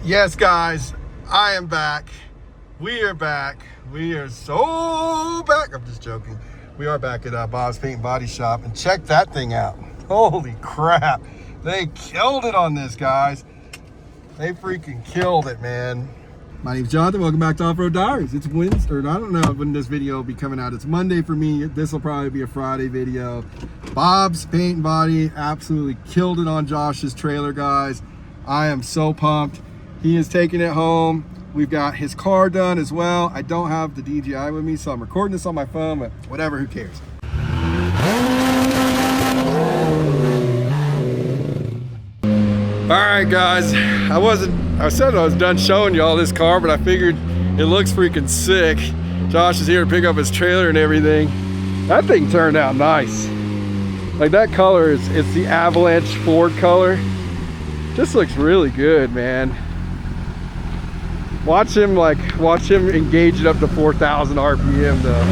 Yes, guys, I am back. We are back. We are so back. I'm just joking. We are back at Bob's Paint and Body Shop, and check that thing out. Holy crap. They killed it on this, guys. They freaking killed it, man. My name's Jonathan. Welcome back to Off-Road Diaries. It's Wednesday, or I don't know when this video will be coming out. It's Monday for me. This will probably be a Friday video. Bob's Paint and Body absolutely killed it on Josh's trailer, guys. I am so pumped. He is taking it home. We've got his car done as well. I don't have the DJI with me, so I'm recording this on my phone, but whatever, who cares? All right, guys, I said I was done showing y'all this car, but I figured it looks freaking sick. Josh is here to pick up his trailer and everything. That thing turned out nice. Like, that color it's the Avalanche Ford color. This looks really good, man. Watch him engage it up to 4,000 RPM though.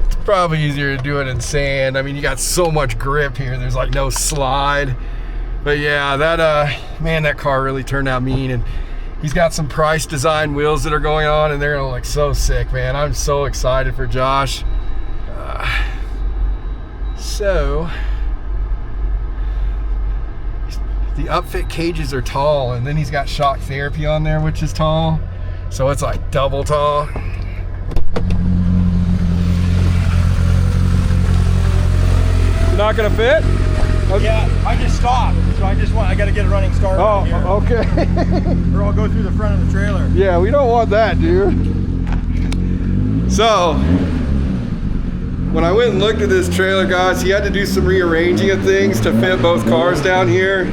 It's probably easier to do it in sand. I mean, you got so much grip here. There's like no slide. But yeah, man, that car really turned out mean. And he's got some Price design wheels that are going on, and they're gonna look so sick, man. I'm so excited for Josh. So the upfit cages are tall, and then he's got shock therapy on there, which is tall. So it's like double tall. Not gonna fit? Okay. Yeah, I just stopped, so I gotta get a running start. Oh, here. okay. Or I'll go through the front of the trailer. Yeah, we don't want that, dude. So, when I went and looked at this trailer, guys, he had to do some rearranging of things to fit both cars down here.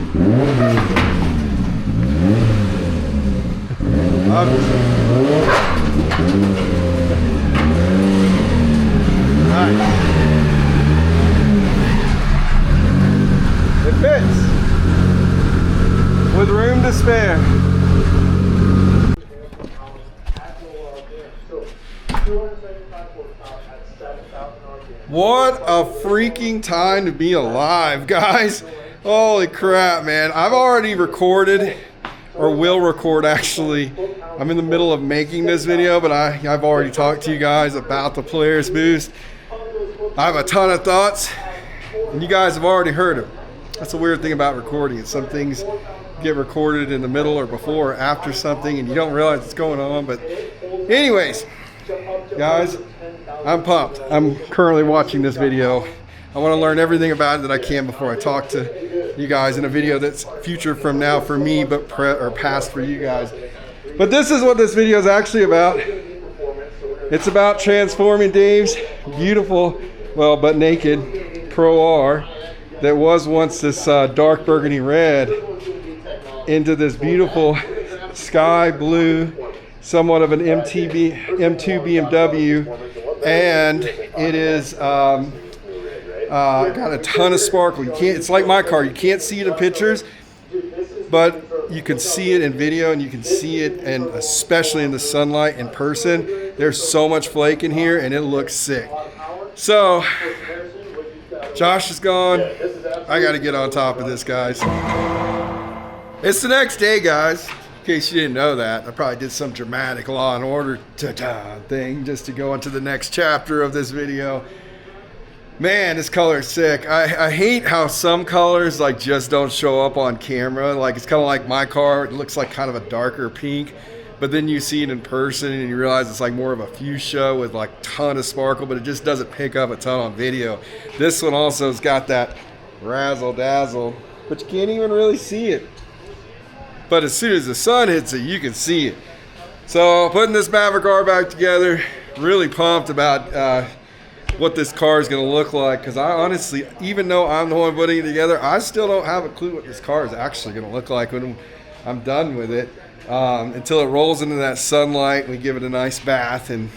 Nice. It fits with room to spare. What a freaking time to be alive, guys. Holy crap, man. I've already recorded, or will record actually. I'm in the middle of making this video, but I've already talked to you guys about the Polaris boost. I have a ton of thoughts, and you guys have already heard them. That's the weird thing about recording. Some things get recorded in the middle or before or after something, and you don't realize what's going on. But anyways, guys, I'm pumped. I'm currently watching this video. I want to learn everything about it that I can before I talk to you guys in a video that's future from now for me, but past for you guys. But this is what this video is actually about. It's about transforming Dave's beautiful, well, but naked Pro R that was once this dark burgundy red into this beautiful sky blue, somewhat of an M2 BMW, and it is got a ton of sparkle. It's like my car. You can't see it in pictures, but you can see it in video, and you can see it, and especially in the sunlight in person. There's so much flake in here, and it looks sick. So Josh is gone. I got to get on top of this, guys. It's the next day, guys. In case you didn't know that, I probably did some dramatic Law and Order thing just to go into the next chapter of this video. Man, this color is sick. I hate how some colors like just don't show up on camera. Like, it's kind of like my car. It looks like kind of a darker pink. But then you see it in person and you realize it's like more of a fuchsia with like ton of sparkle, but it just doesn't pick up a ton on video. This one also has got that razzle dazzle, but you can't even really see it. But as soon as the sun hits it, you can see it. So putting this Maverick R back together, really pumped about what this car is going to look like, because I honestly, even though I'm the one putting it together, I still don't have a clue what this car is actually going to look like when I'm done with it. Until it rolls into that sunlight, we give it a nice bath, and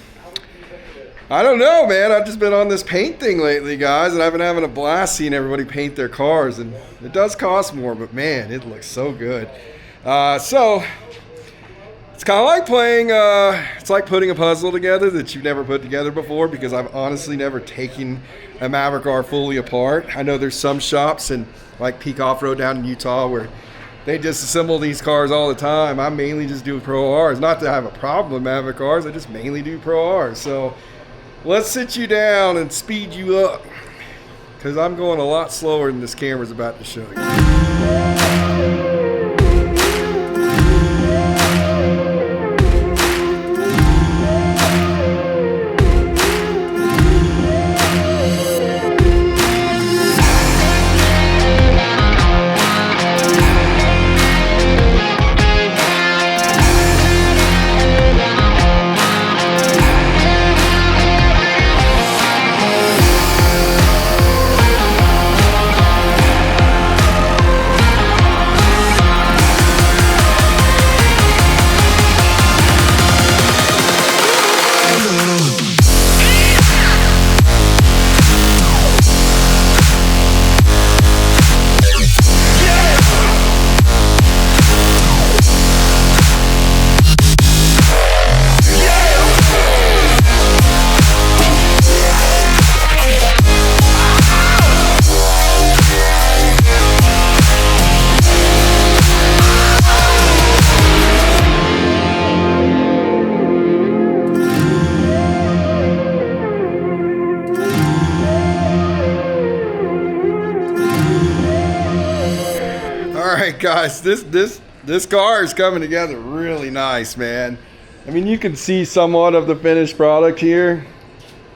I don't know, man. I've just been on this paint thing lately, guys, and I've been having a blast seeing everybody paint their cars, and it does cost more, but man, it looks so good. So it's kind of like playing, it's like putting a puzzle together that you've never put together before, because I've honestly never taken a Maverick R fully apart. I know there's some shops in like PRP Offroad down in Utah where they disassemble these cars all the time. I mainly just do Pro Rs. Not that I have a problem with Maverick Rs, I just mainly do Pro Rs. So let's sit you down and speed you up, because I'm going a lot slower than this camera's about to show you. Alright guys, this car is coming together really nice, man. I mean, you can see somewhat of the finished product here.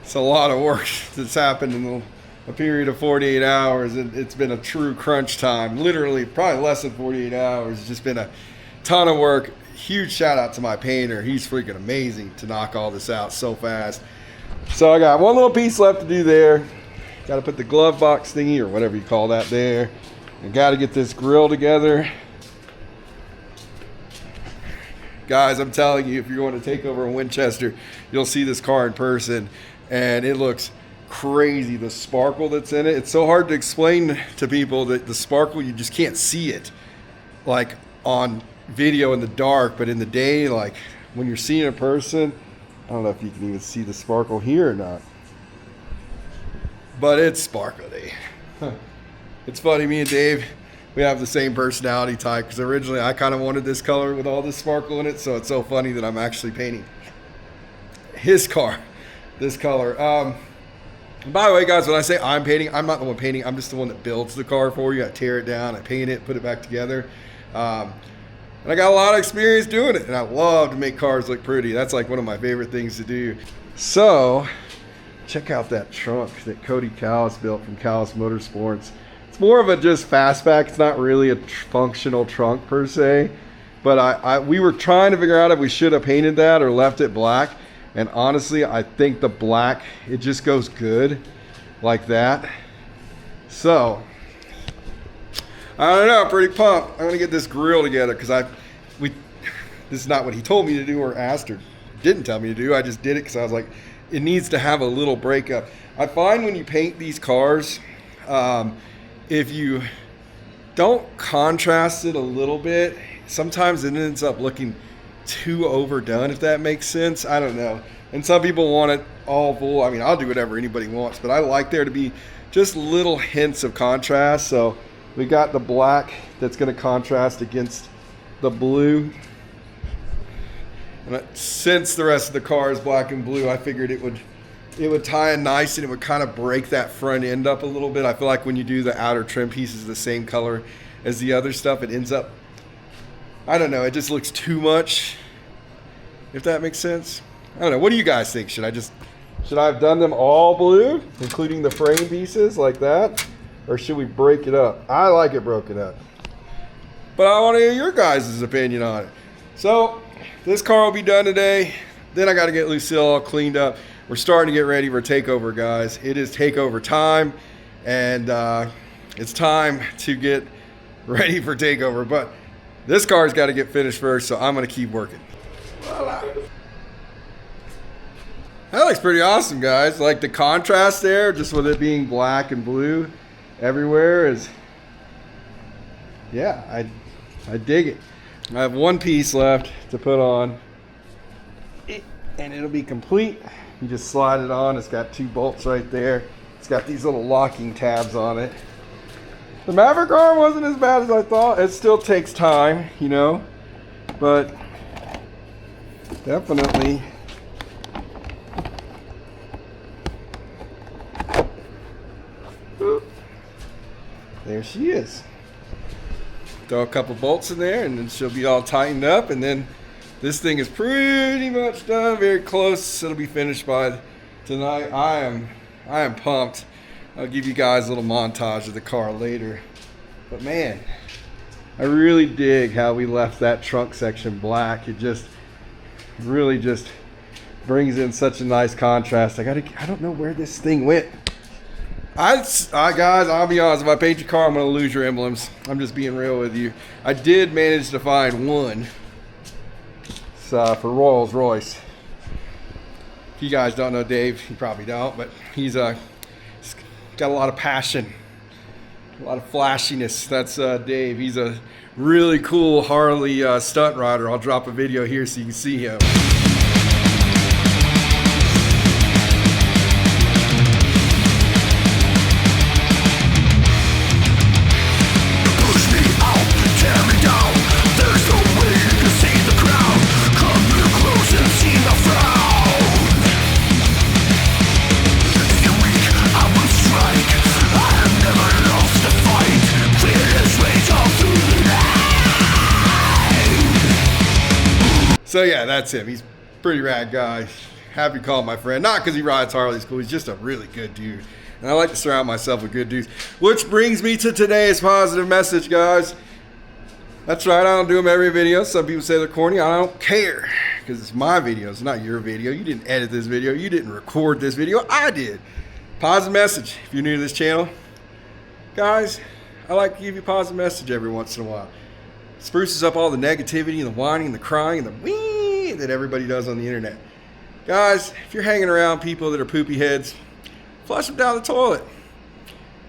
It's a lot of work that's happened in a period of 48 hours. It's been a true crunch time. Literally, probably less than 48 hours. It's just been a ton of work. Huge shout out to my painter. He's freaking amazing to knock all this out so fast. So I got one little piece left to do there. Got to put the glove box thingy, or whatever you call that, there. I got to get this grill together. Guys, I'm telling you, if you're going to Takeover in Winchester, you'll see this car in person, and it looks crazy, the sparkle that's in it. It's so hard to explain to people that the sparkle, you just can't see it like on video in the dark, but in the day, like when you're seeing a person, I don't know if you can even see the sparkle here or not, but it's sparkly. It's funny, me and Dave, we have the same personality type, because originally I kind of wanted this color with all this sparkle in it, so it's so funny that I'm actually painting his car this color. By the way, guys, when I say I'm painting, I'm not the one painting. I'm just the one that builds the car for you. I tear it down, I paint it, put it back together. And I got a lot of experience doing it, and I love to make cars look pretty. That's like one of my favorite things to do. So check out that trunk that Cody Callis built from Callis Motorsports. It's more of a just fastback. It's not really a functional trunk per se, but we were trying to figure out if we should have painted that or left it black. And honestly, I think the black, it just goes good like that. So I don't know, I'm pretty pumped. I'm gonna get this grill together, because this is not what he told me to do or asked or didn't tell me to do. I just did it because I was like, it needs to have a little breakup. I find when you paint these cars, if you don't contrast it a little bit, sometimes it ends up looking too overdone, if that makes sense. I don't know. And some people want it all full. I mean, I'll do whatever anybody wants, but I like there to be just little hints of contrast. So we got the black that's going to contrast against the blue. And since the rest of the car is black and blue, I figured it would tie in nice, and it would kind of break that front end up a little bit. I feel like when you do the outer trim pieces the same color as the other stuff, it ends up, I don't know, it just looks too much, if that makes sense. I don't know. What do you guys think? Should I have done them all blue, including the frame pieces like that? Or should we break it up? I like it broken up, but I want to hear your guys' opinion on it. So this car will be done today. Then I got to get Lucille all cleaned up. We're starting to get ready for Takeover, guys. It is Takeover time, and it's time to get ready for Takeover. But this car's got to get finished first, so I'm going to keep working. Voila. That looks pretty awesome, guys. Like the contrast there, just with it being black and blue everywhere is, yeah, I dig it. I have one piece left to put on. and it'll be complete. You just slide it on. It's got 2 bolts right there. It's got these little locking tabs on it. The Maverick R wasn't as bad as I thought. It still takes time, you know, but definitely. There she is. Throw a couple bolts in there and then she'll be all tightened up, and then this thing is pretty much done, very close. It'll be finished by tonight. I am pumped. I'll give you guys a little montage of the car later. But man, I really dig how we left that trunk section black. It just really just brings in such a nice contrast. I don't know where this thing went. Guys, I'll be honest, if I paint your car, I'm gonna lose your emblems. I'm just being real with you. I did manage to find one. It's for Rolls-Royce. If you guys don't know Dave, you probably don't, but he's got a lot of passion, a lot of flashiness. That's Dave. He's a really cool Harley stunt rider. I'll drop a video here so you can see him. So yeah, that's him. He's a pretty rad guy. Happy to call him my friend. Not because he rides Harley's cool. He's just a really good dude. And I like to surround myself with good dudes. Which brings me to today's positive message, guys. That's right, I don't do them every video. Some people say they're corny. I don't care. Because it's my video. It's not your video. You didn't edit this video. You didn't record this video. I did. Positive message. If you're new to this channel, guys, I like to give you a positive message every once in a while. Spruces up all the negativity and the whining and the crying and the wee that everybody does on the internet. Guys, if you're hanging around people that are poopy heads, flush them down the toilet.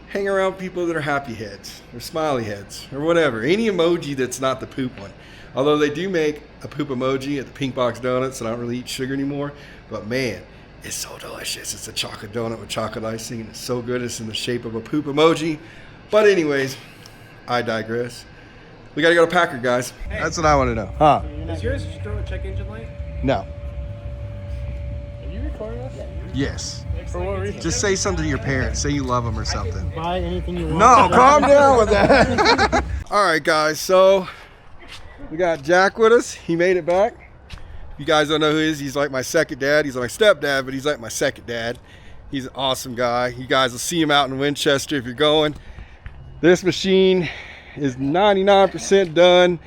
Hang around people that are happy heads or smiley heads or whatever. Any emoji that's not the poop one. Although they do make a poop emoji at the Pink Box Donuts, and I don't really eat sugar anymore. But man, it's so delicious. It's a chocolate donut with chocolate icing, and it's so good. It's in the shape of a poop emoji. But anyways, I digress. We gotta go to Packard, guys. Hey. That's what I want to know. Huh? Is yours still a check engine light? No. Are you recording us? Yes. For what reason? Just say something to your parents. Say you love them or something. Buy anything you want. No, calm down with that. All right, guys. So we got Jack with us. He made it back. If you guys don't know who he is, he's like my second dad. He's like my stepdad, but he's like my second dad. He's an awesome guy. You guys will see him out in Winchester if you're going. This machine is 99% done.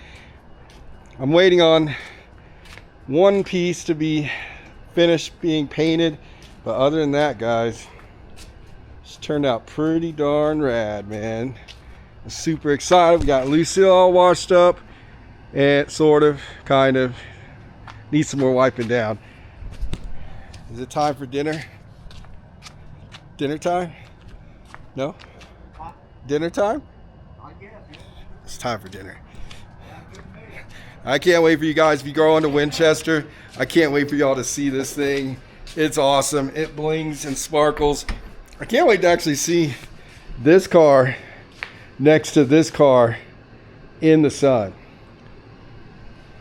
I'm waiting on one piece to be finished being painted, but other than that, guys, it's turned out pretty darn rad, man. I'm super excited. We got Lucille all washed up and sort of, kind of needs some more wiping down. Is it time for dinner? Dinner time? No? Dinner time? It's time for dinner. I can't wait for you guys. If you go on to Winchester, I can't wait for y'all to see this thing. It's awesome. It blings and sparkles. I can't wait to actually see this car next to this car in the sun.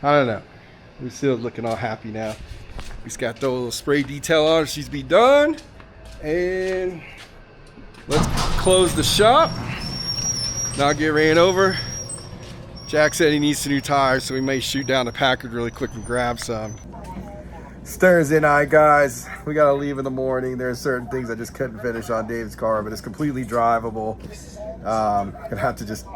I don't know. Lucille's looking all happy now. He's got the little spray detail on. She's be done. And let's close the shop. Now get ran over. Jack said he needs some new tires, so we may shoot down to Packard really quick and grab some. It's Thursday night, guys. We gotta leave in the morning. There's certain things I just couldn't finish on Dave's car, but it's completely drivable. Gonna have to just,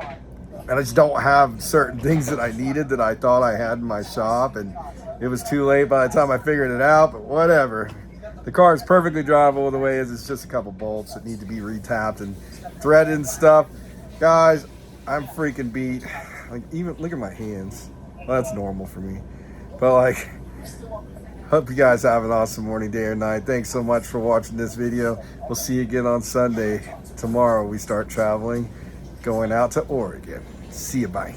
and I just don't have certain things that I needed that I thought I had in my shop, and it was too late by the time I figured it out, but whatever. The car is perfectly drivable the way it is. It's just a couple bolts that need to be retapped and threaded and stuff. Guys, I'm freaking beat. Like, even look at my hands. Well, that's normal for me. But like, hope you guys have an awesome morning, day or night. Thanks so much for watching this video. We'll see you again on Sunday. Tomorrow we start traveling, going out to Oregon. See you, bye.